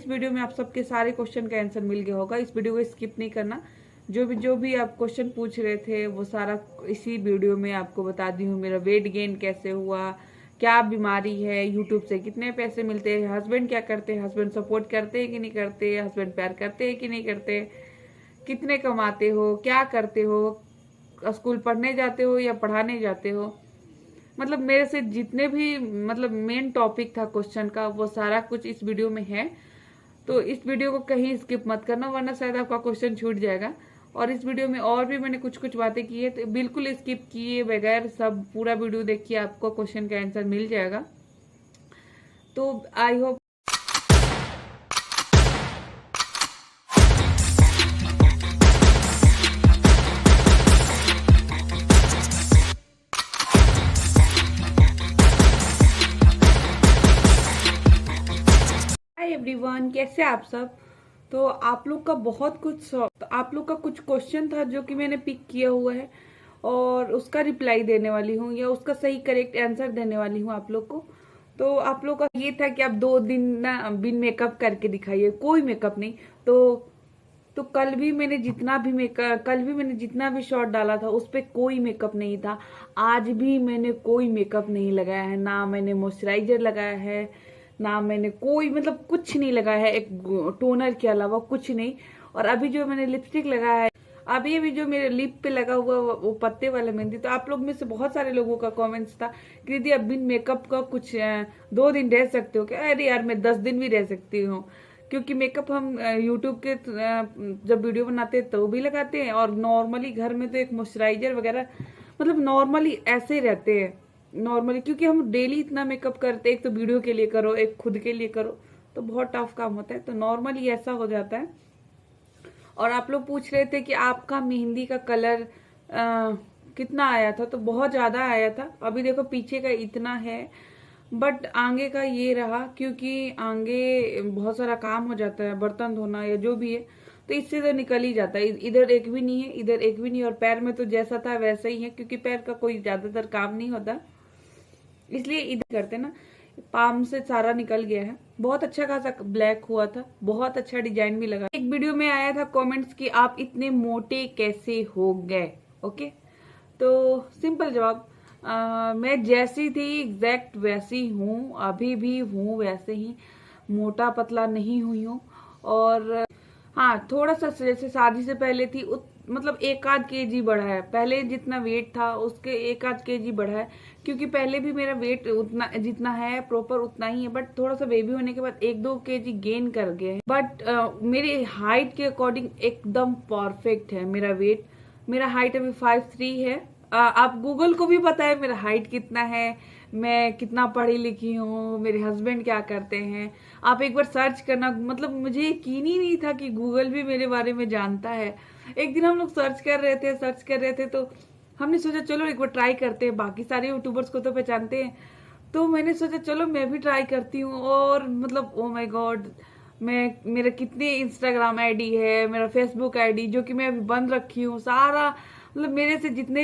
इस वीडियो में आप सबके सारे क्वेश्चन का आंसर मिल गया होगा। इस वीडियो को स्किप नहीं करना। जो भी आप क्वेश्चन पूछ रहे थे वो सारा इसी वीडियो में आपको बता दी हूँ। मेरा वेट गेन कैसे हुआ, क्या बीमारी है, यूट्यूब से कितने पैसे मिलते हैं, हस्बैंड क्या करते हैं, हस्बैंड सपोर्ट करते हैं कि नहीं करते, हस्बैंड प्यार करते हैं कि नहीं करते, कितने कमाते हो, क्या करते हो, स्कूल पढ़ने जाते हो या पढ़ाने जाते हो। मतलब मेरे से जितने भी मतलब मेन टॉपिक था क्वेश्चन का वो सारा कुछ इस वीडियो में है। तो इस वीडियो को कहीं स्किप मत करना वरना शायद आपका क्वेश्चन छूट जाएगा। और इस वीडियो में और भी मैंने कुछ कुछ बातें की है, तो बिल्कुल स्किप किए बगैर सब पूरा वीडियो देखिए, आपको क्वेश्चन का आंसर मिल जाएगा। तो आई होप एवरीवन, कैसे आप सब। तो आप लोग का आप लोग का कुछ क्वेश्चन था जो कि मैंने पिक किया हुआ है और उसका रिप्लाई देने वाली हूँ या उसका सही करेक्ट आंसर देने वाली हूँ आप लोग को। तो आप लोग का ये था कि आप 2 दिन ना बिन मेकअप करके दिखाइए, कोई मेकअप नहीं। तो कल भी मैंने जितना भी शॉट डाला था उस पे कोई मेकअप नहीं था। आज भी मैंने कोई मेकअप नहीं लगाया है, ना मैंने मॉइस्चराइजर लगाया है, ना मैंने कोई मतलब कुछ नहीं लगाया है, एक टोनर के अलावा कुछ नहीं। और अभी जो मैंने लिपस्टिक लगाया है, अभी जो मेरे लिप पे लगा हुआ वो पत्ते वाला मेहंदी। तो आप लोग में से बहुत सारे लोगों का कमेंट्स था कि दीदी अब बिन मेकअप का कुछ 2 दिन रह सकते हो क्या। अरे यार, मैं 10 दिन भी रह सकती हूँ, क्योंकि मेकअप हम यूट्यूब के जब वीडियो बनाते हैं तो भी लगाते हैं, और नॉर्मली घर में तो एक मॉइस्चराइजर वगैरह मतलब नॉर्मली ऐसे ही रहते हैं नॉर्मली, क्योंकि हम डेली इतना मेकअप करते हैं। एक तो वीडियो के लिए करो, एक खुद के लिए करो, तो बहुत टफ काम होता है। तो नॉर्मली ऐसा हो जाता है। और आप लोग पूछ रहे थे कि आपका मेहंदी का कलर कितना आया था, तो बहुत ज्यादा आया था। अभी देखो पीछे का इतना है, बट आगे का ये रहा, क्योंकि आगे बहुत सारा काम हो जाता है, बर्तन धोना या जो भी है, तो इससे तो निकल ही जाता है। इधर एक भी नहीं है, इधर एक भी नहीं, और पैर में तो जैसा था वैसा ही है, क्योंकि पैर का कोई ज्यादातर काम नहीं होता, इसलिए इधर करते ना। पाम से सारा निकल गया है। बहुत अच्छा खासा ब्लैक हुआ था, बहुत अच्छा डिजाइन भी लगा। एक वीडियो में आया था कमेंट्स कि आप इतने मोटे कैसे हो गए। ओके, तो सिंपल जवाब, मैं जैसी थी एग्जैक्ट वैसी हूँ, अभी भी हूँ वैसे ही, मोटा पतला नहीं हुई हूँ। और हाँ, थोड़ा सा जैसे शादी से पहले थी मतलब 1-8 kg बढ़ा है। पहले जितना वेट था उसके 1-8 kg बढ़ा है, क्योंकि पहले भी मेरा वेट उतना जितना है प्रॉपर उतना ही है, बट थोड़ा सा बेबी होने के बाद 1-2 kg गेन कर गए हैं। बट मेरी हाइट के अकॉर्डिंग एकदम परफेक्ट है मेरा वेट। मेरा हाइट अभी 5'3" है। आप गूगल को भी पता है मेरा हाइट कितना है, मैं कितना पढ़ी लिखी हूँ, मेरे हस्बैंड क्या करते हैं। आप एक बार सर्च करना, मतलब मुझे यकीन ही नहीं था कि गूगल भी मेरे बारे में जानता है। एक दिन हम लोग सर्च कर रहे थे तो हमने सोचा चलो एक बार ट्राई करते हैं। बाकी सारे यूट्यूबर्स को तो पहचानते हैं, तो मैंने सोचा चलो मैं भी ट्राई करती हूँ। और मतलब ओ माय गॉड, मेरा कितने इंस्टाग्राम आईडी है, मेरा फेसबुक आईडी जो कि मैं अभी बंद रखी हूँ, सारा मतलब मेरे से जितने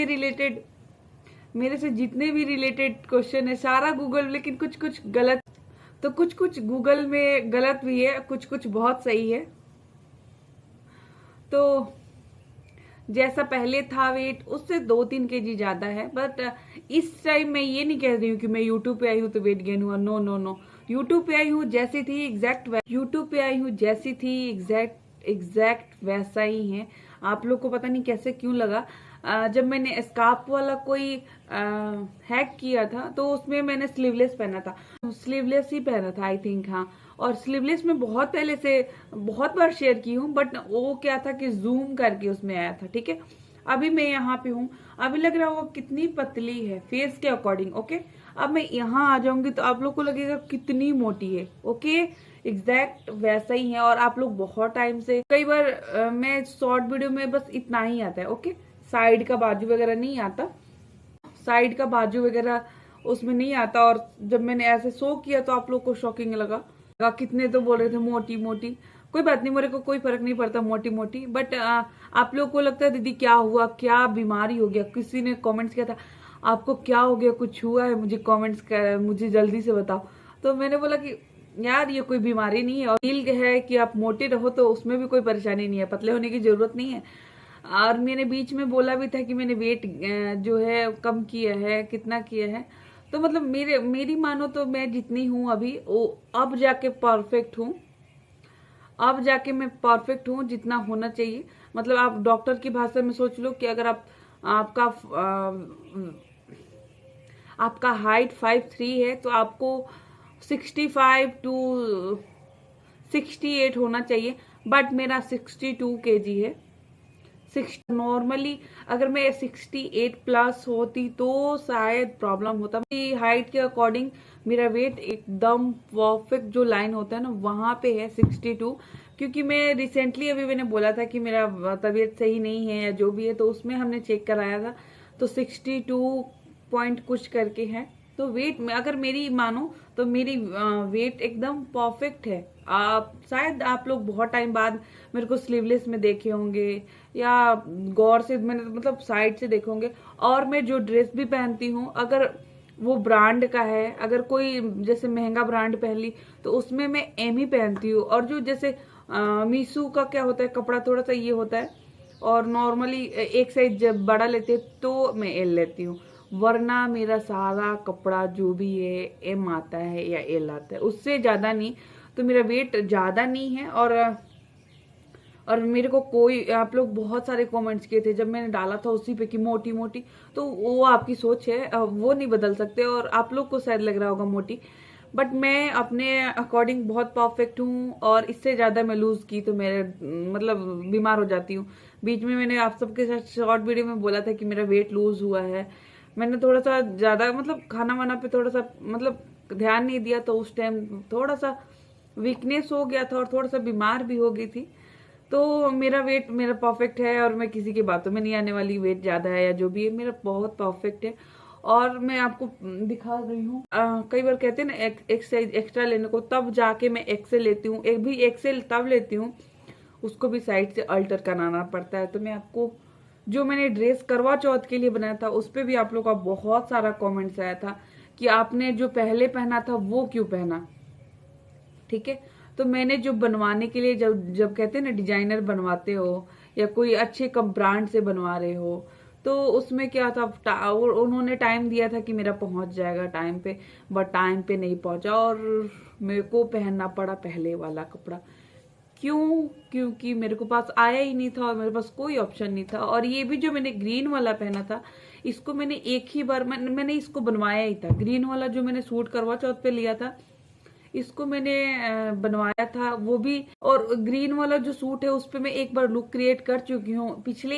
भी रिलेटेड क्वेश्चन है सारा गूगल, लेकिन कुछ कुछ गलत, तो कुछ कुछ गूगल में गलत भी है, कुछ कुछ बहुत सही है। तो जैसा पहले था वेट उससे 2-3 kg ज्यादा है। बट इस टाइम मैं ये नहीं कह रही हूँ कि मैं यूट्यूब पे आई हूँ तो वेट गेन हुआ। नो नो नो, यूट्यूब पे आई हूँ जैसी थी एग्जैक्ट वैसा ही है। आप लोग को पता नहीं कैसे क्यों लगा, जब मैंने स्कार्फ वाला कोई हैक किया था तो उसमें मैंने स्लीवलेस पहना था, स्लीवलेस ही पहना था आई थिंक। हाँ, और स्लीवलेस में बहुत पहले से बहुत बार शेयर की हूँ, बट वो क्या था कि जूम करके उसमें आया था। ठीक है, अभी मैं यहाँ पे हूँ, अभी लग रहा होगा कितनी पतली है फेस के अकॉर्डिंग। ओके, अब मैं यहाँ आ जाऊंगी तो आप लोग को लगेगा कितनी मोटी है। ओके, एग्जैक्ट वैसा ही है। और आप लोग बहुत टाइम से, कई बार मैं शॉर्ट वीडियो में बस इतना ही आता है। ओके, साइड का बाजू वगैरह नहीं आता, साइड का बाजू वगैरह उसमें नहीं आता। और जब मैंने ऐसे शो किया तो आप लोग को शॉकिंग लगा, कितने तो बोल रहे थे मोटी मोटी। कोई बात नहीं, मेरे को कोई फर्क नहीं पड़ता मोटी मोटी, बट आप लोग को लगता है दीदी क्या हुआ, क्या बीमारी हो गया। किसी ने कमेंट्स किया था आपको क्या हो गया, कुछ हुआ है, मुझे कमेंट्स कर, मुझे जल्दी से बताओ। तो मैंने बोला कि यार ये कोई बीमारी नहीं है, और फील है कि आप मोटे रहो तो उसमें भी कोई परेशानी नहीं है, पतले होने की जरूरत नहीं है। और मैंने बीच में बोला भी था कि मैंने वेट जो है कम किया है, कितना किया है। तो मतलब मेरी मानो तो मैं जितनी हूँ अभी, वो अब जाके परफेक्ट हूँ। अब जाके मैं परफेक्ट हूँ जितना होना चाहिए। मतलब आप डॉक्टर की भाषा में सोच लो कि अगर आपका आपका हाइट 5'3" है तो आपको 65 टू 68 होना चाहिए, बट मेरा 62 kg है। 6 नॉर्मली अगर मैं 68 प्लस होती तो शायद प्रॉब्लम होता। मेरी हाइट के अकॉर्डिंग मेरा वेट एकदम परफेक्ट जो लाइन होता है ना वहां पे है 62। क्योंकि मैं रिसेंटली अभी मैंने बोला था कि मेरा तबीयत सही नहीं है या जो भी है, तो उसमें हमने चेक कराया था तो 62 पॉइंट कुछ करके है। तो वेट में अगर मेरी मानो तो मेरी वेट एकदम परफेक्ट है। आप शायद आप लोग बहुत टाइम बाद मेरे को स्लीवलेस में देखे होंगे या गौर से मैंने मतलब साइड से देखे होंगे। और मैं जो ड्रेस भी पहनती हूँ अगर वो ब्रांड का है, अगर कोई जैसे महंगा ब्रांड पहन ली तो उसमें मैं एम ही पहनती हूँ। और जो जैसे मीशू का क्या होता है कपड़ा थोड़ा सा ये होता है, और नॉर्मली एक साइज जब बड़ा लेते हैं तो मैं एल लेती हूँ, वरना मेरा सारा कपड़ा जो भी है एम आता है या एल आता है, उससे ज्यादा नहीं। तो मेरा वेट ज्यादा नहीं है। और मेरे को कोई आप लोग बहुत सारे कमेंट्स किए थे जब मैंने डाला था उसी पे कि मोटी मोटी, तो वो आपकी सोच है, वो नहीं बदल सकते। और आप लोग को शायद लग रहा होगा मोटी, बट मैं अपने अकॉर्डिंग बहुत परफेक्ट हूँ। और इससे ज्यादा मैं लूज की तो मेरे मतलब बीमार हो जाती हूँ। बीच में मैंने आप सबके साथ शॉर्ट वीडियो में बोला था कि मेरा वेट लूज हुआ है। मैंने थोड़ा सा ज्यादा मतलब खाना वाना पे थोड़ा सा मतलब ध्यान नहीं दिया, तो उस टाइम थोड़ा सा वीकनेस हो गया था और थोड़ा सा बीमार भी हो गई थी। तो मेरा वेट मेरा परफेक्ट है, और मैं किसी की बातों में नहीं आने वाली। वेट ज्यादा है या जो भी है मेरा बहुत परफेक्ट है। और मैं आपको दिखा रही हूँ। कई बार कहते हैं ना एक साइज एक्स्ट्रा लेने को, तब जाके मैं एक्सेल लेती हूँ। एक भी एक्सेल तब लेती हूँ, उसको भी साइड से अल्टर कराना पड़ता है। तो मैं आपको जो मैंने ड्रेस करवा चौथ के लिए बनाया था उस पे भी आप लोग का बहुत सारा कमेंट्स आया था कि आपने जो पहले पहना था वो क्यों पहना। ठीक है, तो मैंने जो बनवाने के लिए जब जब कहते हैं ना डिजाइनर बनवाते हो या कोई अच्छे कम ब्रांड से बनवा रहे हो, तो उसमें क्या था उन्होंने टाइम दिया था कि मेरा पहुंच जाएगा टाइम पे, बट टाइम पे नहीं पहुंचा और मेरे को पहनना पड़ा पहले वाला कपड़ा। क्यों? क्योंकि मेरे को पास आया ही नहीं था और मेरे पास कोई ऑप्शन नहीं था। और ये भी जो मैंने ग्रीन वाला पहना था, इसको मैंने एक ही बार मैंने इसको बनवाया ही था। ग्रीन वाला जो मैंने सूट करवा चौथ पे लिया था, इसको मैंने बनवाया था वो भी। और ग्रीन वाला जो सूट है उस पे मैं एक बार लुक क्रिएट कर चुकी हूँ पिछले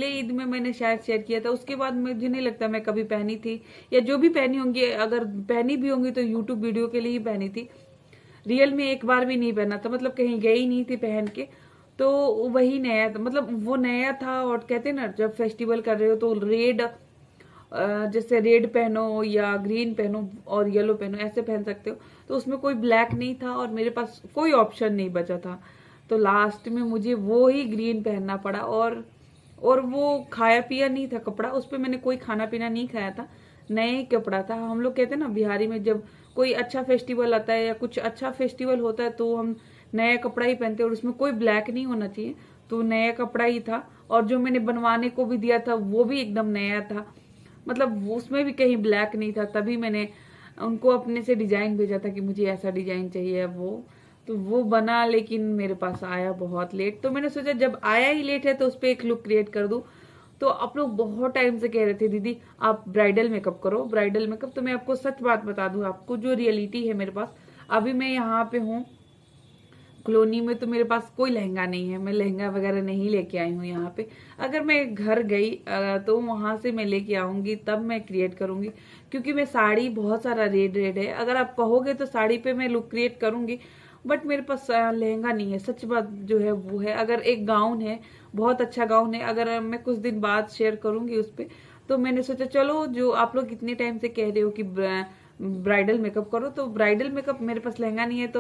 ईद में मैंने शायद शेयर किया था। उसके बाद मुझे नहीं लगता मैं कभी पहनी थी, या जो भी पहनी होंगी अगर पहनी भी होंगी तो यूट्यूब वीडियो के लिए ही पहनी थी। रियल में एक बार भी नहीं पहना था, मतलब कहीं गई नहीं थी पहन के। तो वही नया था, मतलब वो नया था। और कहते हैं ना जब फेस्टिवल कर रहे हो तो रेड, जैसे रेड पहनो या ग्रीन पहनो और येलो पहनो, ऐसे पहन सकते हो। तो उसमें कोई ब्लैक नहीं था और मेरे पास कोई ऑप्शन नहीं बचा था, तो लास्ट में मुझे वो ही ग्रीन पहनना पड़ा। और वो खाया पिया नहीं था कपड़ा, उस पर मैंने कोई खाना पीना नहीं खाया था, नए कपड़ा था। हम लोग कहते हैं ना बिहारी में जब कोई अच्छा फेस्टिवल आता है या कुछ अच्छा फेस्टिवल होता है तो हम नया कपड़ा ही पहनते हैं, और उसमें कोई ब्लैक नहीं होना चाहिए। तो नया कपड़ा ही था। और जो मैंने बनवाने को भी दिया था वो भी एकदम नया था, मतलब उसमें भी कहीं ब्लैक नहीं था। तभी मैंने उनको अपने से डिजाइन भेजा था कि मुझे ऐसा डिजाइन चाहिए वो। तो वो बना, लेकिन मेरे पास आया बहुत लेट। तो मैंने सोचा जब आया ही लेट है तो उस पर एक लुक क्रिएट कर दूं। तो आप लोग बहुत टाइम से कह रहे थे दीदी आप ब्राइडल मेकअप करो, ब्राइडल मेकअप। तो मैं आपको सच बात बता दूं, आपको जो रियलिटी है मेरे पास, अभी मैं यहाँ पे हूँ कॉलोनी में, तो मेरे पास कोई लहंगा नहीं है। मैं लहंगा वगैरह नहीं लेके आई हूँ यहाँ पे। अगर मैं घर गई तो वहां से मैं लेके आऊंगी, तब मैं क्रिएट करूंगी। क्योंकि मैं साड़ी बहुत सारा रेड रेड है, अगर आप कहोगे तो साड़ी पे मैं लुक क्रिएट करूंगी, बट मेरे पास लहंगा नहीं है। सच बात जो है वो है। अगर एक गाउन है, बहुत अच्छा गाउन है, अगर मैं कुछ दिन बाद शेयर करूंगी उस पर। तो मैंने सोचा चलो जो आप लोग इतने टाइम से कह रहे हो कि ब्राइडल मेकअप करो, तो ब्राइडल मेकअप मेरे पास लहंगा नहीं है, तो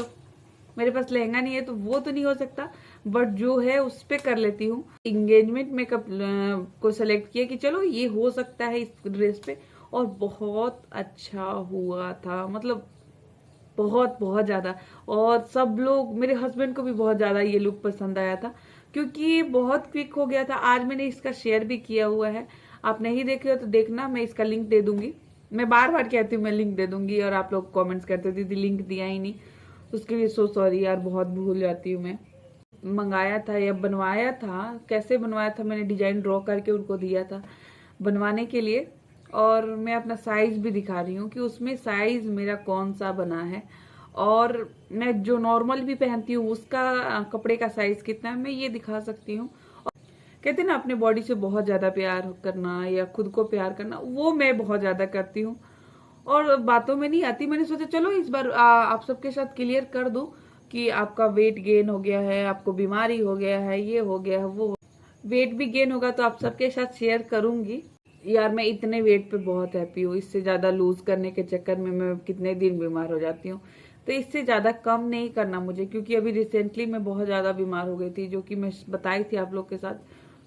मेरे पास लहंगा नहीं है तो वो तो नहीं हो सकता, बट जो है उस पे कर लेती हूँ। एंगेजमेंट मेकअप को सेलेक्ट किया कि चलो ये हो सकता है इस ड्रेस पे, और बहुत अच्छा हुआ था। मतलब बहुत बहुत ज़्यादा। और सब लोग, मेरे हस्बैंड को भी बहुत ज़्यादा ये लुक पसंद आया था, क्योंकि ये बहुत क्विक हो गया था। आज मैंने इसका शेयर भी किया हुआ है, आप नहीं देखे हो तो देखना, मैं इसका लिंक दे दूंगी। मैं बार बार कहती हूँ मैं लिंक दे दूंगी, और आप लोग कमेंट्स करते हो दीदी लिंक दिया ही नहीं, उसके लिए सो सॉरी यार, बहुत भूल जाती हूँ मैं। मंगाया था या बनवाया था, कैसे बनवाया था, मैंने डिजाइन ड्रॉ करके उनको दिया था बनवाने के लिए। और मैं अपना साइज भी दिखा रही हूँ कि उसमें साइज मेरा कौन सा बना है, और मैं जो नॉर्मल भी पहनती हूँ उसका कपड़े का साइज कितना है मैं ये दिखा सकती हूँ। कहते हैं ना अपने बॉडी से बहुत ज्यादा प्यार करना या खुद को प्यार करना, वो मैं बहुत ज्यादा करती हूँ और बातों में नहीं आती। मैंने सोचा चलो इस बार आप सबके साथ क्लियर कर दूं कि आपका वेट गेन हो गया है, आपको बीमारी हो गया है, ये हो गया है, वो वेट भी गेन होगा तो आप सबके साथ शेयर करूंगी। यार मैं इतने वेट पे बहुत हैप्पी हूँ, इससे ज्यादा लूज करने के चक्कर में मैं कितने दिन बीमार हो जाती हूँ, तो इससे ज्यादा कम नहीं करना मुझे, क्योंकि अभी रिसेंटली मैं बहुत ज्यादा बीमार हो गई थी, जो कि मैं बताई थी आप लोग के साथ।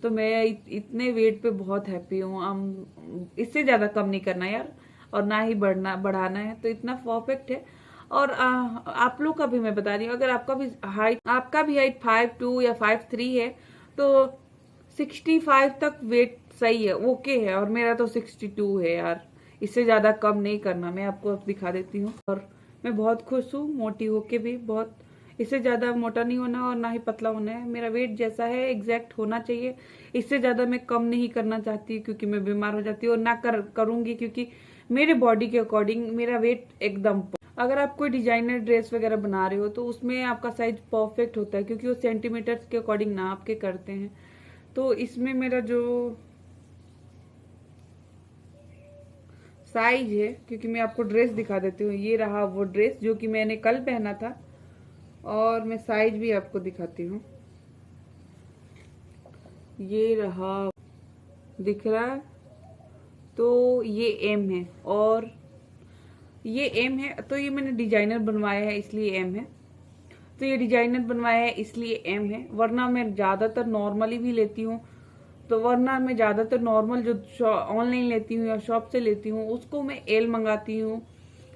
तो मैं इतने वेट पे बहुत हैप्पी हूँ, हम इससे ज्यादा कम नहीं करना यार, और ना ही बढ़ाना है, तो इतना परफेक्ट है। और आप लोग का भी मैं बता रही हूँ, अगर आपका भी हाइट 5'2" या 5'3" है तो 65 तक वेट सही है, ओके है, और मेरा तो 62 है यार, इससे ज्यादा कम नहीं करना। मैं आपको अब दिखा देती हूँ, और मैं बहुत खुश हूँ मोटी होके भी, बहुत, इससे ज्यादा मोटा नहीं होना और ना ही पतला होना है, मेरा वेट जैसा है एग्जैक्ट होना चाहिए। इससे ज्यादा मैं कम नहीं करना चाहती, क्योंकि मैं बीमार हो जाती हूँ, और ना करूंगी, क्योंकि मेरे बॉडी के अकॉर्डिंग मेरा वेट एकदम। अगर आप कोई डिजाइनर ड्रेस वगैरह बना रहे हो तो उसमें आपका साइज परफेक्ट होता है, क्योंकि वो सेंटीमीटर्स के अकॉर्डिंग नाप के करते हैं। तो इसमें मेरा जो साइज है, क्योंकि मैं आपको ड्रेस दिखा देती हूँ, ये रहा वो ड्रेस जो कि मैंने कल पहना था, और मैं साइज भी आपको दिखाती हूँ, ये रहा, दिख रहा है, तो ये एम है, और ये एम है, तो ये मैंने डिजाइनर बनवाया है इसलिए एम है, तो ये डिजाइनर बनवाया है इसलिए एम है, वरना मैं ज्यादातर नॉर्मली भी लेती हूँ। तो वरना मैं ज्यादातर नॉर्मल जो ऑनलाइन लेती हूँ या शॉप से लेती हूँ उसको मैं एल मंगाती हूँ,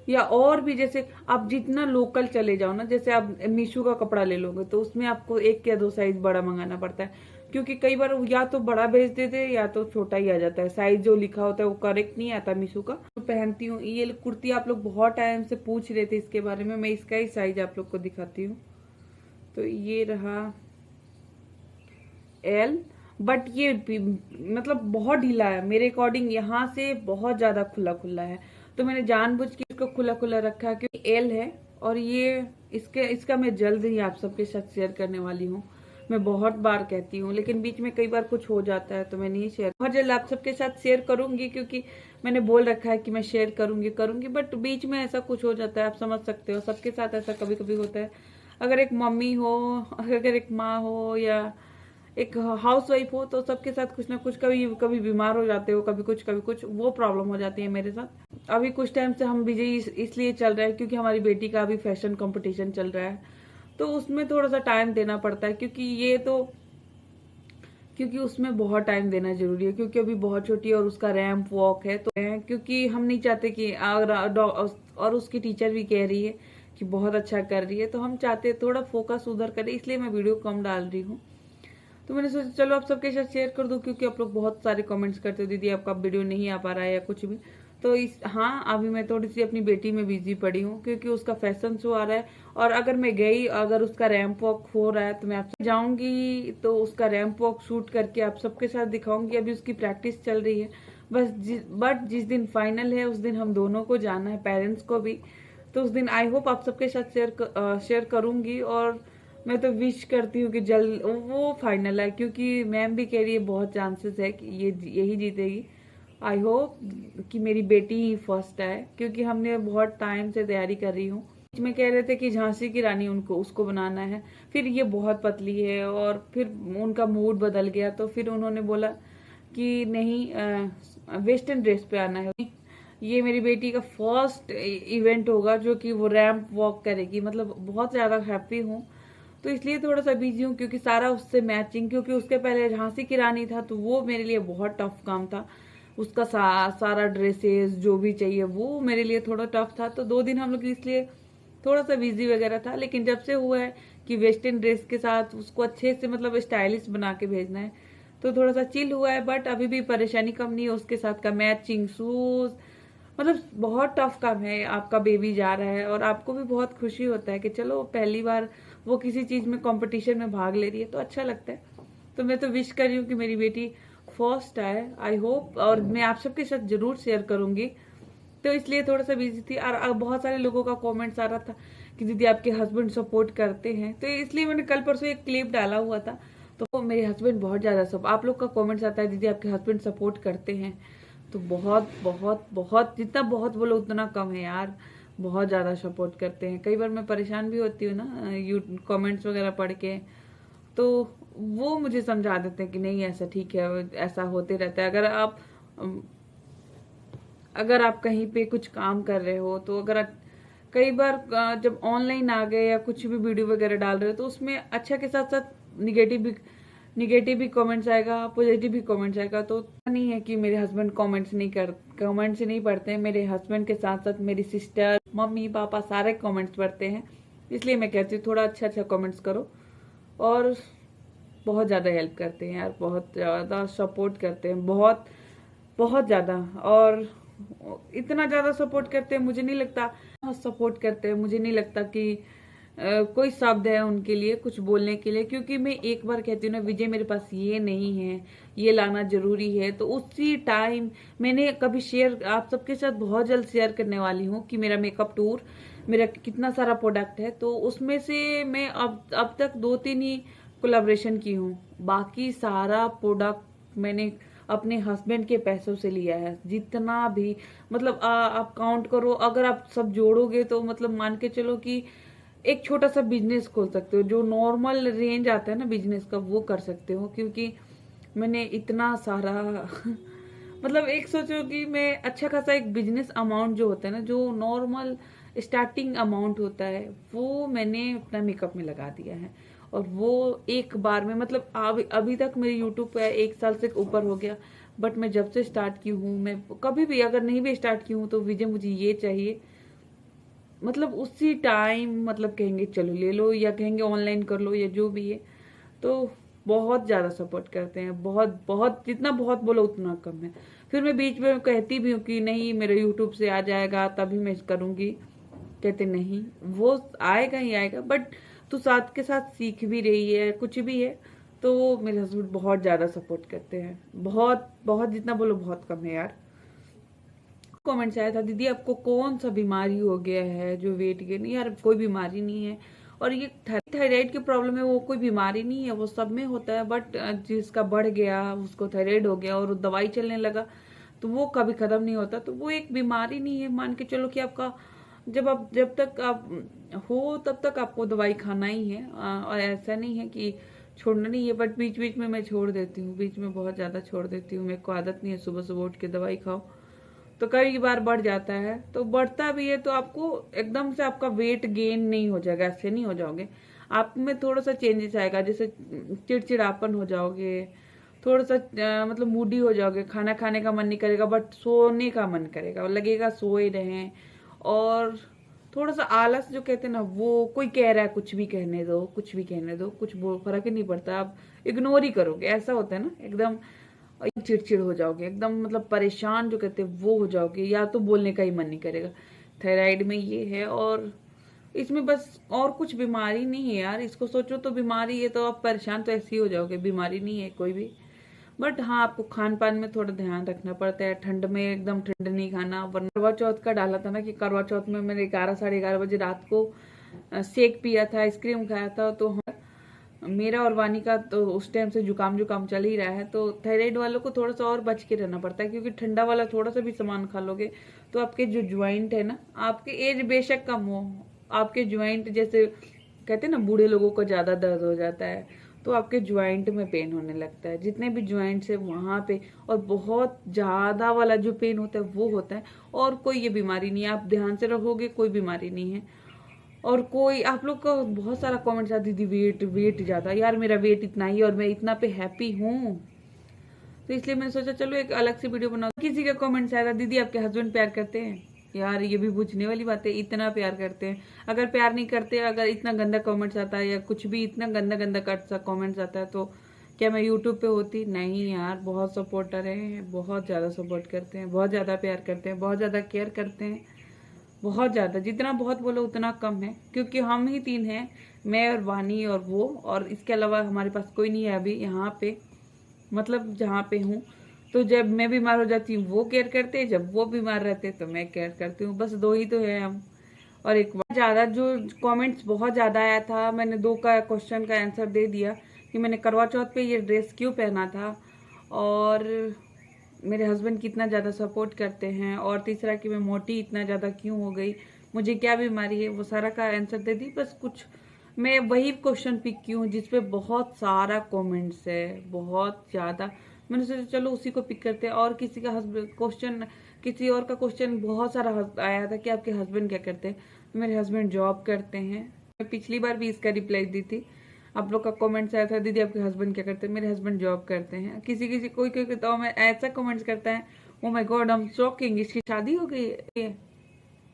या और भी जैसे आप जितना लोकल चले जाओ ना, जैसे आप मीशो का कपड़ा ले लोगे तो उसमें आपको 1 या 2 साइज बड़ा मंगाना पड़ता है, क्योंकि कई बार या तो बड़ा भेज देते हैं या तो छोटा ही आ जाता है, साइज जो लिखा होता है वो करेक्ट नहीं आता मीशो का। तो पहनती हूँ ये कुर्ती, आप लोग बहुत टाइम से पूछ रहे थे इसके बारे में, मैं इसका ही साइज आप लोग को दिखाती हूँ। तो ये रहा एल, बट ये मतलब बहुत ढीला है मेरे अकॉर्डिंग, यहाँ से बहुत ज्यादा खुला खुला है, तो मैंने जानबूझ के इसको खुला खुला रखा है, क्योंकि एल है। और ये इसका मैं जल्द ही आप सबके साथ शेयर करने वाली हूँ। मैं बहुत बार कहती हूँ, लेकिन बीच में कई बार कुछ हो जाता है तो मैं नहीं शेयर, बहुत जल्द आप सबके साथ शेयर करूंगी, क्योंकि मैंने बोल रखा है कि मैं शेयर करूंगी, बट बीच में ऐसा कुछ हो जाता है, आप समझ सकते हो, सबके साथ ऐसा कभी कभी होता है। अगर एक मम्मी हो, अगर एक माँ हो, या एक हाउस वाइफ हो, तो सबके साथ कुछ ना कुछ, कभी कभी बीमार हो जाते हो, कभी कुछ वो प्रॉब्लम हो जाती है मेरे साथ। अभी कुछ टाइम से हम बिजी इसलिए चल रहा है क्योंकि हमारी बेटी का अभी फैशन कंपटीशन चल रहा है, तो उसमें थोड़ा सा टाइम देना पड़ता है, क्योंकि उसमें बहुत टाइम देना जरूरी है, क्योंकि अभी बहुत छोटी है और उसका रैंप वॉक है, तो क्योंकि हम नहीं चाहते कि और उसकी टीचर भी कह रही है कि बहुत अच्छा कर रही है, तो हम चाहते हैं थोड़ा फोकस उधर करें, इसलिए मैं वीडियो कम डाल रही हूँ। तो मैंने सोचा चलो आप सबके साथ शेयर कर दूं, क्योंकि आप लोग बहुत सारे कमेंट्स करते हो दीदी आपका वीडियो नहीं आ पा रहा है या कुछ भी। तो हाँ, अभी मैं थोड़ी सी अपनी बेटी में बिजी पड़ी हूँ, क्योंकि उसका फैशन शो आ रहा है, और अगर मैं गई, अगर उसका रैंप वॉक हो रहा है तो मैं आपसे जाऊंगी, तो उसका रैंप वॉक शूट करके आप सबके साथ दिखाऊंगी। अभी उसकी प्रैक्टिस चल रही है बस, बट जिस दिन फाइनल है उस दिन हम दोनों को जाना है, पेरेंट्स को भी, तो उस दिन आई होप आप सबके साथ शेयर करूंगी। और मैं तो विश करती हूँ कि जल्द वो फाइनल है, क्योंकि मैम भी कह रही है बहुत चांसेस है कि यही जीतेगी। आई होप कि मेरी बेटी ही फर्स्ट आए, क्योंकि हमने बहुत टाइम से तैयारी कर रही हूँ। में कह रहे थे कि झांसी की रानी उसको बनाना है, फिर ये बहुत पतली है, और फिर उनका मूड बदल गया, तो फिर उन्होंने बोला कि नहीं वेस्टर्न ड्रेस पे आना है। ये मेरी बेटी का फर्स्ट इवेंट होगा जो कि वो रैंप वॉक करेगी, मतलब बहुत ज्यादा हैप्पी हूँ, तो इसलिए थोड़ा सा बिजी हूँ, क्योंकि सारा उससे मैचिंग, क्योंकि उसके पहले झांसी की रानी था तो वो मेरे लिए बहुत टफ काम था, उसका सारा ड्रेसेस जो भी चाहिए वो मेरे लिए थोड़ा टफ था, तो 2 दिन हम लोग इसलिए थोड़ा सा बिजी वगैरह था, लेकिन जब से हुआ है कि वेस्टर्न ड्रेस के साथ उसको अच्छे से मतलब स्टाइलिश बना के भेजना है, तो थोड़ा सा चिल हुआ है। बट अभी भी परेशानी कम नहीं है, उसके साथ का मैचिंग शूज, मतलब बहुत टफ काम है। आपका बेबी जा रहा है और आपको भी बहुत खुशी होता है कि चलो पहली बार वो किसी चीज में कंपटीशन में भाग ले रही है, तो अच्छा लगता है। तो मैं तो विश कर रही हूँ कि मेरी बेटी फर्स्ट आए, आई होप, और मैं आप सबके साथ जरूर शेयर करूंगी। तो इसलिए थोड़ा सा बिजी थी। और बहुत सारे लोगों का कमेंट्स आ रहा था कि दीदी आपके हस्बैंड सपोर्ट करते हैं, तो इसलिए मैंने कल परसों एक क्लिप डाला हुआ था। तो मेरे हस्बैंड बहुत ज्यादा सब, आप लोग का कमेंट्स आता है दीदी आपके हस्बैंड सपोर्ट करते हैं, तो बहुत बहुत बहुत, जितना बहुत बोलो उतना कम है यार, बहुत ज्यादा सपोर्ट करते हैं। कई बार मैं परेशान भी होती हूँ ना कमेंट्स वगैरह पढ़ के, तो वो मुझे समझा देते हैं कि नहीं ऐसा ठीक है, ऐसा होते रहता है। अगर आप कहीं पे कुछ काम कर रहे हो, तो अगर कई बार जब ऑनलाइन आ गए या कुछ भी वीडियो वगैरह डाल रहे हो, तो उसमें अच्छा के साथ साथ निगेटिव भी कमेंट्स आएगा, पॉजिटिव भी कमेंट्स आएगा। तो नहीं है कि मेरे हस्बैंड कमेंट्स नहीं पढ़ते। मेरे हस्बैंड के साथ साथ मेरी सिस्टर, मम्मी, पापा सारे कमेंट्स पढ़ते हैं। इसलिए मैं कहती हूँ थोड़ा अच्छा कमेंट्स करो। और बहुत ज़्यादा हेल्प करते हैं यार, बहुत ज़्यादा सपोर्ट करते हैं, बहुत बहुत ज़्यादा। और इतना ज़्यादा सपोर्ट करते हैं, मुझे नहीं लगता सपोर्ट करते हैं, मुझे नहीं लगता कि कोई शब्द है उनके लिए कुछ बोलने के लिए। क्योंकि मैं एक बार कहती हूँ ना, विजय मेरे पास ये नहीं है, ये लाना जरूरी है, तो उसी टाइम मैंने कभी शेयर आप सबके साथ बहुत जल्द शेयर करने वाली हूँ कि मेरा मेकअप टूर, मेरा कितना सारा प्रोडक्ट है। तो उसमें से मैं अब तक 2-3 ही कोलैबोरेशन की हूँ, बाकी सारा प्रोडक्ट मैंने अपने हस्बैंड के पैसों से लिया है। जितना भी मतलब आप काउंट करो, अगर आप सब जोड़ोगे तो मतलब मान के चलो कि एक छोटा सा बिजनेस खोल सकते हो। जो नॉर्मल रेंज आता है ना बिजनेस का, वो कर सकते हो। क्योंकि मैंने इतना सारा मतलब एक सोचो कि मैं अच्छा खासा एक बिजनेस अमाउंट जो होता है ना, जो नॉर्मल स्टार्टिंग अमाउंट होता है, वो मैंने अपना मेकअप में लगा दिया है। और वो एक बार में मतलब अभी तक मेरे यूट्यूब पे 1 साल से ऊपर हो गया। बट मैं जब से स्टार्ट की हूँ, मैं कभी भी अगर नहीं भी स्टार्ट की हूँ तो विजय मुझे ये चाहिए, मतलब उसी टाइम मतलब कहेंगे चलो ले लो, या कहेंगे ऑनलाइन कर लो, या जो भी है। तो बहुत ज्यादा सपोर्ट करते हैं, बहुत बहुत, जितना बहुत बोलो उतना कम है। फिर मैं बीच में कहती भी हूँ कि नहीं मेरे यूट्यूब से आ जाएगा तभी मैं करूंगी, कहते नहीं वो आएगा ही आएगा, बट तू साथ के साथ सीख भी रही है, कुछ भी है। तो मेरे हस्बैंड बहुत ज्यादा सपोर्ट करते हैं, बहुत बहुत, जितना बोलो बहुत कम है यार। कमेंट्स आया था दीदी आपको कौन सा बीमारी हो गया है जो वेट गेन, यार कोई बीमारी नहीं है। और ये थायराइड की प्रॉब्लम है, वो कोई बीमारी नहीं है, वो सब में होता है। बट जिसका बढ़ गया, उसको थायराइड हो गया और दवाई चलने लगा, तो वो कभी खत्म नहीं होता। तो वो एक बीमारी नहीं है, मान के चलो कि आपका जब तक आप हो तब तक आपको दवाई खाना ही है। और ऐसा नहीं है कि छोड़ना नहीं है, बट बीच बीच में मैं छोड़ देती हूँ, बीच में बहुत ज्यादा छोड़ देती हूँ। मेरे को आदत नहीं है सुबह सुबह उठ के दवाई खाओ, तो कई बार बढ़ जाता है। तो बढ़ता भी है तो आपको एकदम से आपका वेट गेन नहीं हो जाएगा, ऐसे नहीं हो जाओगे। आप में थोड़ा सा चेंजेस आएगा, जैसे चिड़चिड़ापन हो जाओगे, थोड़ा सा मतलब मूडी हो जाओगे, खाना खाने का मन नहीं करेगा बट सोने का मन करेगा, लगेगा सोए रहें। और थोड़ा सा आलस जो कहते हैं ना, वो कोई कह रहा है कुछ भी कहने दो, कुछ भी कहने दो, कुछ फर्क ही नहीं पड़ता, आप इग्नोर ही करोगे, ऐसा होता है ना। एकदम चिड़चिड़ हो जाओगे, एकदम मतलब परेशान जो कहते हैं वो हो जाओगे, या तो बोलने का ही मन नहीं करेगा। थायराइड में ये है। और इसमें बस और कुछ बीमारी नहीं है यार, इसको सोचो तो बीमारी है, तो आप परेशान तो ऐसे ही हो जाओगे, बीमारी नहीं है कोई भी। बट हाँ, आपको खान पान में थोड़ा ध्यान रखना पड़ता है। ठंड में एकदम ठंड नहीं खाना, वरना करवा चौथ का डाला था ना कि करवा चौथ में मैंने 11-11:30 बजे रात को शेक पिया था, आइसक्रीम खाया था। तो मेरा और वानी का तो उस टाइम से जुकाम चल ही रहा है। तो थायराइड वालों को थोड़ा सा और बच के रहना पड़ता है, क्योंकि ठंडा वाला थोड़ा सा भी सामान खा लोगे तो आपके जो ज्वाइंट है ना, आपके एज बेशक कम हो, आपके ज्वाइंट जैसे कहते हैं ना बूढ़े लोगों को ज्यादा दर्द हो जाता है, तो आपके ज्वाइंट में पेन होने लगता है। जितने भी ज्वाइंट्स है वहां पे, और बहुत ज्यादा वाला जो पेन होता है वो होता है। और कोई ये बीमारी नहीं है, आप ध्यान से रखोगे कोई बीमारी नहीं है। और कोई आप लोग का बहुत सारा कमेंट्स आता दीदी वेट ज्यादा, यार मेरा वेट इतना ही और मैं इतना पे हैप्पी हूँ। तो इसलिए मैंने सोचा चलो एक अलग से वीडियो बनाओ। किसी का कमेंट्स आया था दीदी आपके हस्बैंड प्यार करते हैं, यार ये भी पूछने वाली बात है, इतना प्यार करते हैं। अगर प्यार नहीं करते, अगर इतना गंदा कमेंट्स आता है या कुछ भी इतना गंदा गंदा कट सा कमेंट्स आता है, तो क्या मैं यूट्यूब पे होती? नहीं यार, बहुत सपोर्टर हैं, बहुत ज़्यादा सपोर्ट करते हैं, बहुत ज़्यादा प्यार करते हैं, बहुत ज़्यादा केयर करते हैं, बहुत ज़्यादा। जितना बहुत बोलो उतना कम है, क्योंकि हम ही 3 हैं, मैं और वानी और वो, और इसके अलावा हमारे पास कोई नहीं है अभी यहाँ पे, मतलब जहाँ पे हूँ। तो जब मैं बीमार हो जाती हूँ वो केयर करते हैं, जब वो बीमार रहते हैं तो मैं केयर करती हूँ। बस 2 ही तो है हम। और एक बार ज़्यादा जो कमेंट्स बहुत ज़्यादा आया था, मैंने 2 का क्वेश्चन का आंसर दे दिया कि मैंने करवा चौथ पे ये ड्रेस क्यों पहना था, और मेरे हस्बैंड कितना ज़्यादा सपोर्ट करते हैं, और तीसरा कि मैं मोटी इतना ज़्यादा क्यों हो गई, मुझे क्या बीमारी है, वो सारा का आंसर दे दी। बस कुछ मैं वही क्वेश्चन पिक की हूँ जिसपे बहुत सारा कमेंट्स है, बहुत ज़्यादा। मैंने सोचा चलो उसी को पिक करते हैं। और किसी का हस्बैंड क्वेश्चन, किसी और का क्वेश्चन बहुत सारा आया था कि आपके हस्बैंड क्या करते हैं। तो मेरे हस्बैंड जॉब करते हैं। मैं पिछली बार भी इसका रिप्लाई दी थी। आप लोग का कमेंट्स आया था, दीदी आपके हस्बैंड क्या करते हैं। मेरे हस्बैंड जॉब करते हैं। किसी किसी कोई कोई तो मैं ऐसा कमेंट्स करता है, oh my God I am shocking, इसकी शादी हो गई है।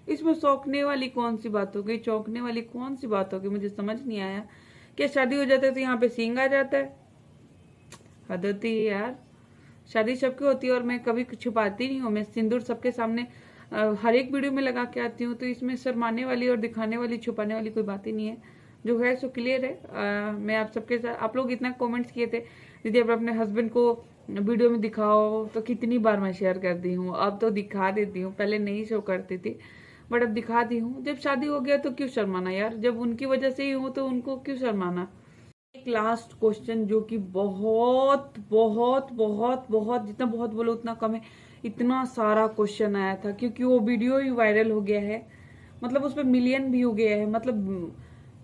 इसमें चौंकने वाली कौन सी बात हो गई, चौंकने वाली कौन सी बात हो गई, मुझे समझ नहीं आया। क्या शादी हो जाता है तो यहाँ पे सींग आ जाता है? हद होती है यार। शादी सबकी होती है और मैं कभी छुपाती नहीं हूँ। मैं सिंदूर सबके सामने हर एक वीडियो में लगा के आती हूँ, तो इसमें शर्माने वाली और दिखाने वाली, छुपाने वाली कोई बात ही नहीं है। जो है सो क्लियर है। मैं आप सबके साथ, आप लोग इतना कमेंट्स किए थे दीदी आप अपने हस्बैंड को वीडियो में दिखाओ, तो कितनी बार मैं शेयर कर दी हूँ। अब तो दिखा देती हूँ, पहले नहीं शो करती थी बट अब दिखा दी हूँ। जब शादी हो गया तो क्यों शर्माना यार, जब उनकी वजह से ही हूँ तो उनको क्यों शर्माना। एक लास्ट क्वेश्चन जो कि बहुत बहुत बहुत बहुत, जितना बहुत बोलो उतना कम है, इतना सारा क्वेश्चन आया था क्योंकि वो वीडियो ही वायरल हो गया है। मतलब उस पर मिलियन भी हो गया है, मतलब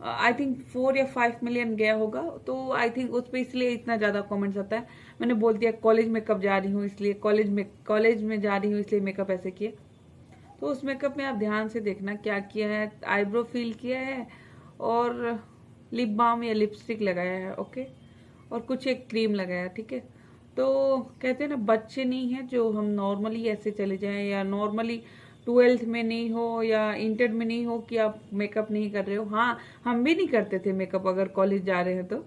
आई थिंक 4 या 5 मिलियन गया होगा। तो आई थिंक उस पर इसलिए इतना ज्यादा कमेंट्स आता है। मैंने बोल दिया कॉलेज में कब जा रही हूँ, इसलिए कॉलेज में जा रही हूँ इसलिए मेकअप ऐसे किए। तो उस मेकअप में आप ध्यान से देखना क्या किया है। आईब्रो फिल किया है और लिप बाम या लिपस्टिक लगाया है, ओके, और कुछ एक क्रीम लगाया, ठीक है। तो कहते हैं ना, बच्चे नहीं है जो हम नॉर्मली ऐसे चले जाएं, या नॉर्मली 12th में नहीं हो या इंटर में नहीं हो कि आप मेकअप नहीं कर रहे हो। हाँ, हम भी नहीं करते थे मेकअप अगर कॉलेज जा रहे हैं तो,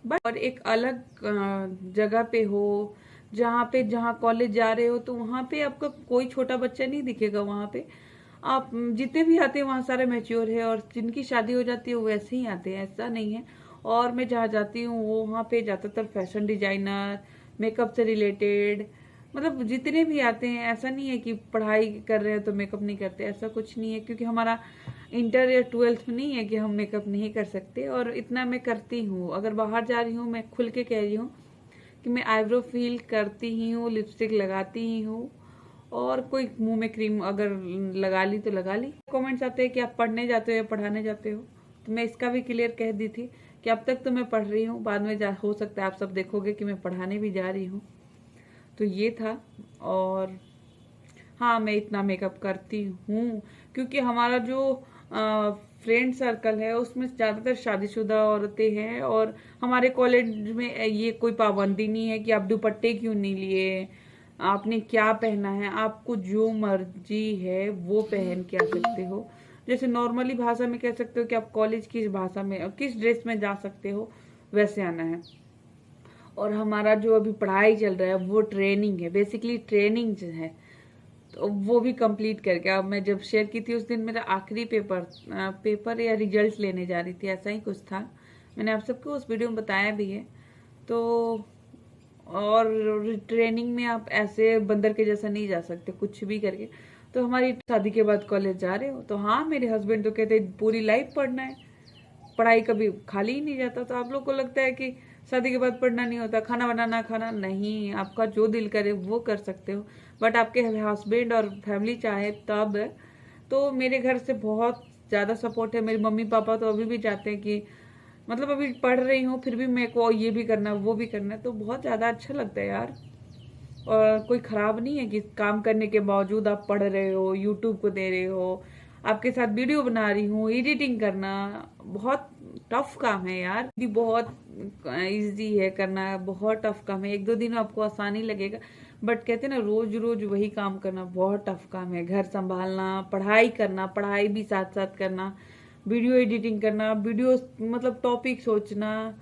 बट और एक अलग जगह पे हो, जहाँ कॉलेज जा रहे हो, तो वहां पे आपका कोई छोटा बच्चा नहीं दिखेगा। वहां पे आप जितने भी आते हैं वहाँ सारे मैच्योर है, और जिनकी शादी हो जाती है वो वैसे ही आते हैं, ऐसा नहीं है। और मैं जहाँ जाती हूँ वो वहाँ पे ज़्यादातर फैशन डिजाइनर, मेकअप से रिलेटेड, मतलब जितने भी आते हैं। ऐसा नहीं है कि पढ़ाई कर रहे हैं तो मेकअप नहीं करते, ऐसा कुछ नहीं है। क्योंकि हमारा इंटर या 12th में नहीं है कि हम मेकअप नहीं कर सकते, और इतना मैं करती हूँ। अगर बाहर जा रही हूँ, मैं खुल के कह रही हूँ कि मैं आईब्रो फिल करती ही हूँ, लिपस्टिक लगाती ही हूँ, और कोई मुंह में क्रीम अगर लगा ली तो लगा ली। कमेंट्स आते हैं कि आप पढ़ने जाते हो या पढ़ाने जाते हो, तो मैं इसका भी क्लियर कह दी थी कि अब तक तो मैं पढ़ रही हूँ, बाद में हो सकता है आप सब देखोगे कि मैं पढ़ाने भी जा रही हूँ। तो ये था। और हाँ, मैं इतना मेकअप करती हूँ क्योंकि हमारा जो फ्रेंड सर्कल है उसमें ज़्यादातर शादीशुदा औरतें हैं, और हमारे कॉलेज में ये कोई पाबंदी नहीं है कि आप दुपट्टे क्यों नहीं लिए, आपने क्या पहना है, आपको जो मर्जी है वो पहन के आ सकते हो। जैसे नॉर्मली भाषा में कह सकते हो कि आप कॉलेज किस भाषा में, किस ड्रेस में जा सकते हो, वैसे आना है। और हमारा जो अभी पढ़ाई चल रहा है वो ट्रेनिंग है, बेसिकली ट्रेनिंग है, तो वो भी कंप्लीट करके। अब मैं जब शेयर की थी उस दिन मेरा आखिरी पेपर या रिजल्ट लेने जा रही थी, ऐसा ही कुछ था। मैंने आप सबको उस वीडियो में बताया भी है। तो और ट्रेनिंग में आप ऐसे बंदर के जैसा नहीं जा सकते कुछ भी करके। तो हमारी शादी के बाद कॉलेज जा रहे हो, तो हाँ, मेरे हस्बैंड तो कहते पूरी लाइफ पढ़ना है, पढ़ाई कभी खाली ही नहीं जाता। तो आप लोग को लगता है कि शादी के बाद पढ़ना नहीं होता, खाना बनाना, खाना नहीं, आपका जो दिल करे वो कर सकते हो, बट आपके हस्बैंड और फैमिली चाहे तब। तो मेरे घर से बहुत ज़्यादा सपोर्ट है। मेरे मम्मी पापा तो अभी भी चाहते हैं कि, मतलब अभी पढ़ रही हूँ फिर भी मेरे को ये भी करना वो भी करना है, तो बहुत ज़्यादा अच्छा लगता है यार। और कोई खराब नहीं है कि काम करने के बावजूद आप पढ़ रहे हो, यूट्यूब को दे रहे हो, आपके साथ वीडियो बना रही हूँ, एडिटिंग करना बहुत टफ काम है यार। बहुत इजी है करना, बहुत टफ काम है। 1-2 दिन में आपको आसानी लगेगा, बट कहते हैं ना, रोज रोज वही काम करना बहुत टफ काम है। घर संभालना, पढ़ाई करना, पढ़ाई भी साथ साथ करना, वीडियो एडिटिंग करना, वीडियो मतलब टॉपिक सोचना,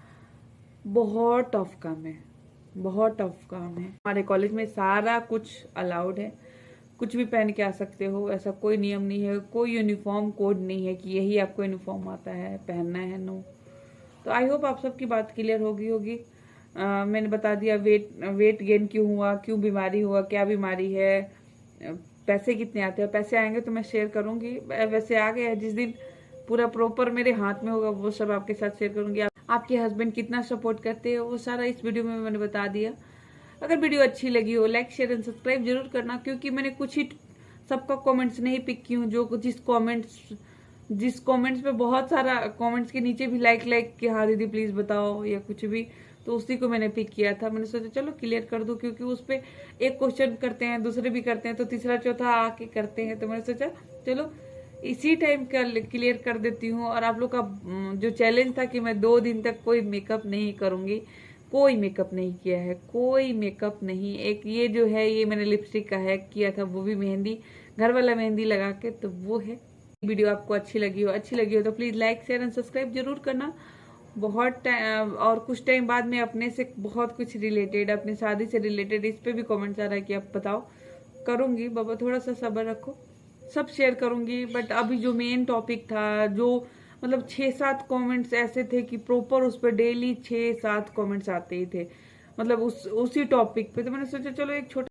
बहुत टफ काम है, बहुत टफ काम है। हमारे कॉलेज में सारा कुछ अलाउड है, कुछ भी पहन के आ सकते हो, ऐसा कोई नियम नहीं है, कोई यूनिफॉर्म कोड नहीं है कि यही आपको यूनिफॉर्म आता है, पहनना है। नो। तो आई होप आप सबकी बात क्लियर होगी। मैंने बता दिया वेट गेन क्यों हुआ, क्यों बीमारी हुआ, क्या बीमारी है, पैसे कितने आते हैं। पैसे आएंगे तो मैं शेयर करूंगी, वैसे आ गए, जिस दिन पूरा प्रॉपर मेरे हाथ में होगा वो सब आपके साथ शेयर करूंगी। आपके हस्बैंड कितना सपोर्ट करते हैं वो सारा इस वीडियो में मैंने बता दिया। अगर वीडियो अच्छी लगी हो, लाइक शेयर एंड सब्सक्राइब जरूर करना, क्योंकि मैंने कुछ ही सबका कमेंट्स नहीं पिक की हूँ। जो जिस कमेंट्स पे बहुत सारा कमेंट्स के नीचे भी लाइक कि हाँ दीदी प्लीज बताओ या कुछ भी, तो उसी को मैंने पिक किया था। मैंने सोचा चलो क्लियर कर दूं, क्योंकि उस पे एक क्वेश्चन करते हैं, दूसरे भी करते हैं, तो तीसरा चौथा आके करते हैं। तो मैंने सोचा चलो इसी टाइम क्लियर कर देती हूँ। और आप लोग का जो चैलेंज था कि मैं 2 दिन तक कोई मेकअप नहीं करूंगी, कोई मेकअप नहीं किया है, कोई मेकअप नहीं। एक ये जो है ये मैंने लिपस्टिक का हैक किया था, वो भी मेहंदी, घर वाला मेहंदी लगा के, तो वो है। वीडियो आपको अच्छी लगी हो तो please like share and subscribe जरूर करना। बहुत टाइम और कुछ टाइम बाद में अपने से बहुत कुछ रिलेटेड, अपनी शादी से रिलेटेड, इस पे भी कमेंट्स आ रहा है कि आप बताओ, करूंगी। बाबा थोड़ा सा सब्र रखो, सब शेयर करूंगी। बट अभी जो मेन टॉपिक था, जो मतलब 6-7 कमेंट्स ऐसे थे कि प्रॉपर उस पर डेली 6-7 कमेंट्स आते ही थे, मतलब उसी टॉपिक पे। तो मैंने सोचा चलो एक छोटा